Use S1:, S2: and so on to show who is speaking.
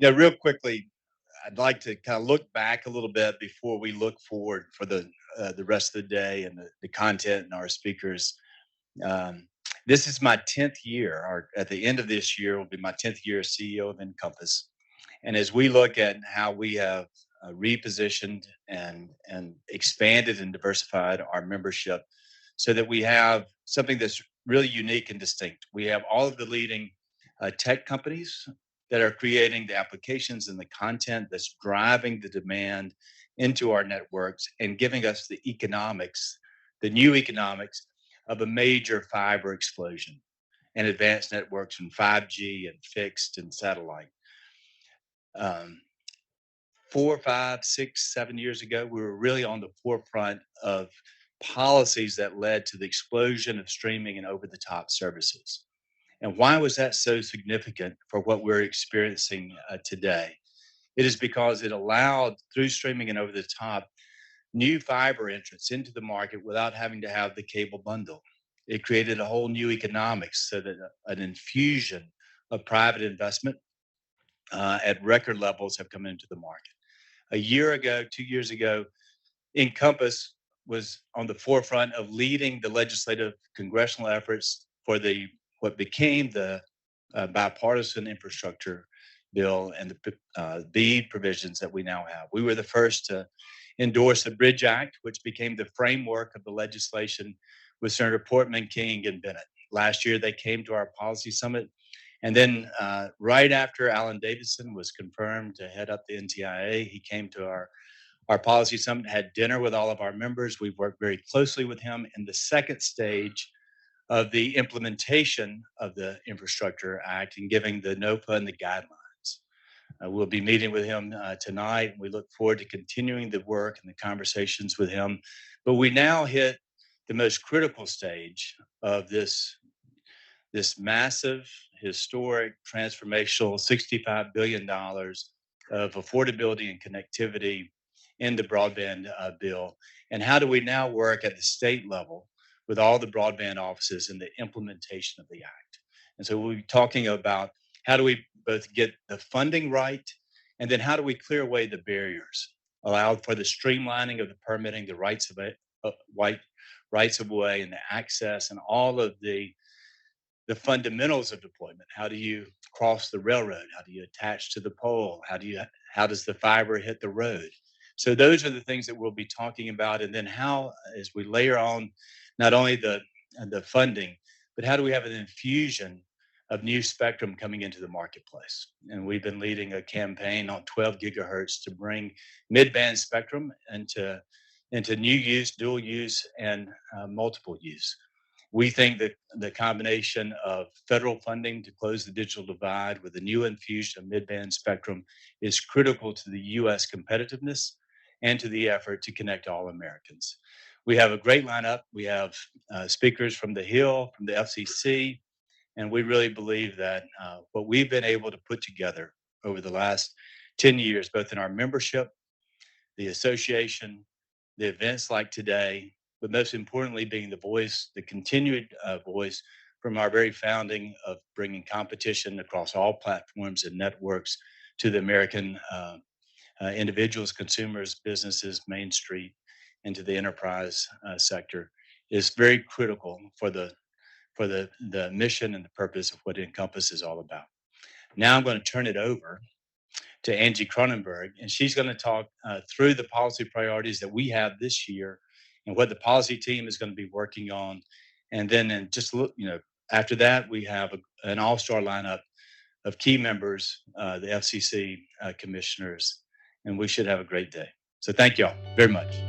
S1: Yeah, real quickly, I'd like to kind of look back a little bit before we look forward for the rest of the day and the content and our speakers. Um, this is my 10th year, or at the end of this year will be my 10th year as CEO of Encompass. And as we look at how we have repositioned and expanded and diversified our membership so that we have something that's really unique and distinct. We have all of the leading tech companies that are creating the applications and the content that's driving the demand into our networks and giving us the economics, the new economics of a major fiber explosion and advanced networks and 5G and fixed and satellite. Um, 4, 5, 6, 7 years ago, we were really on the forefront of policies that led to the explosion of streaming and over the top services. And why was that so significant for what we're experiencing today? It is because it allowed, through streaming and over the top, new fiber entrants into the market without having to have the cable bundle. It created a whole new economics so that an infusion of private investment at record levels have come into the market. A year ago, 2 years ago, Encompass was on the forefront of leading the legislative congressional efforts for the what became the bipartisan infrastructure bill and the BEAD provisions that we now have. We were the first to endorse the Bridge Act, which became the framework of the legislation with Senator Portman, King, and Bennett. Last year, they came to our policy summit. And then, right after Alan Davidson was confirmed to head up the NTIA, he came to our policy summit, had dinner with all of our members. We've worked very closely with him in the second stage of the implementation of the Infrastructure Act and giving the NOPA and the guidelines. We'll be meeting with him tonight. We look forward to continuing the work and the conversations with him. But we now hit the most critical stage of this massive, historic, transformational $65 billion of affordability and connectivity in the broadband bill. And how do we now work at the state level with all the broadband offices in the implementation of the act? And so we'll be talking about how do we both get the funding right, and then how do we clear away the barriers, allow for the streamlining of the permitting, the rights of way, and the access, and all of the fundamentals of deployment. How do you cross the railroad? How do you attach to the pole? How does the fiber hit the road? So those are the things that we'll be talking about. And then how, as we layer on not only the funding, but how do we have an infusion of new spectrum coming into the marketplace? And we've been leading a campaign on 12 gigahertz to bring mid-band spectrum into new use, dual use, and multiple use. We think that the combination of federal funding to close the digital divide with a new infusion of mid-band spectrum is critical to the U.S. competitiveness and to the effort to connect all Americans. We have a great lineup. We have speakers from the Hill, from the FCC, and we really believe that what we've been able to put together over the last 10 years, both in our membership, the association, the events like today, but most importantly, being the voice, the continued voice from our very founding of bringing competition across all platforms and networks to the American individuals, consumers, businesses, Main Street, and to the enterprise sector is very critical for the mission and the purpose of what Encompass is all about. Now I'm going to turn it over to Angie Cronenberg, and she's going to talk through the policy priorities that we have this year and what the policy team is going to be working on. And then, after that, we have an all-star lineup of key members, the FCC commissioners, and we should have a great day. So thank you all very much.